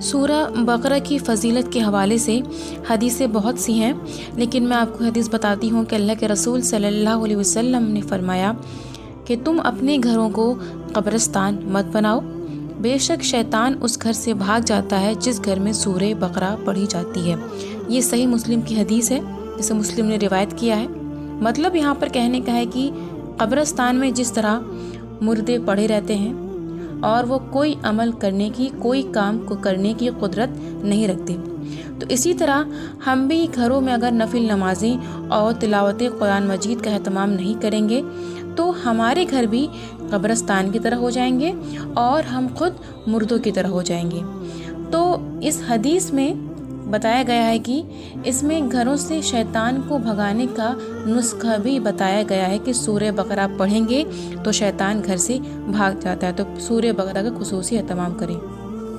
سورہ بقرہ کی فضیلت کے حوالے سے حدیثیں بہت سی ہیں، لیکن میں آپ کو حدیث بتاتی ہوں کہ اللہ کے رسول صلی اللہ علیہ وسلم نے فرمایا کہ تم اپنے گھروں کو قبرستان مت بناؤ، بے شک شیطان اس گھر سے بھاگ جاتا ہے جس گھر میں سورہ بقرہ پڑھی جاتی ہے۔ یہ صحیح مسلم کی حدیث ہے، جسے مسلم نے روایت کیا ہے۔ مطلب یہاں پر کہنے کا ہے کہ قبرستان میں جس طرح مردے پڑے رہتے ہیں اور وہ کوئی عمل کرنے کی، کوئی کام کو کرنے کی قدرت نہیں رکھتے، تو اسی طرح ہم بھی گھروں میں اگر نفل نمازیں اور تلاوت قرآن مجید کا اہتمام نہیں کریں گے تو ہمارے گھر بھی قبرستان کی طرح ہو جائیں گے اور ہم خود مردوں کی طرح ہو جائیں گے۔ تو اس حدیث میں بتایا گیا ہے کہ اس میں گھروں سے شیطان کو بھگانے کا نسخہ بھی بتایا گیا ہے کہ سورہ بقرہ پڑھیں گے تو شیطان گھر سے بھاگ جاتا ہے، تو سورہ بقرہ کا خصوصی اہتمام کریں۔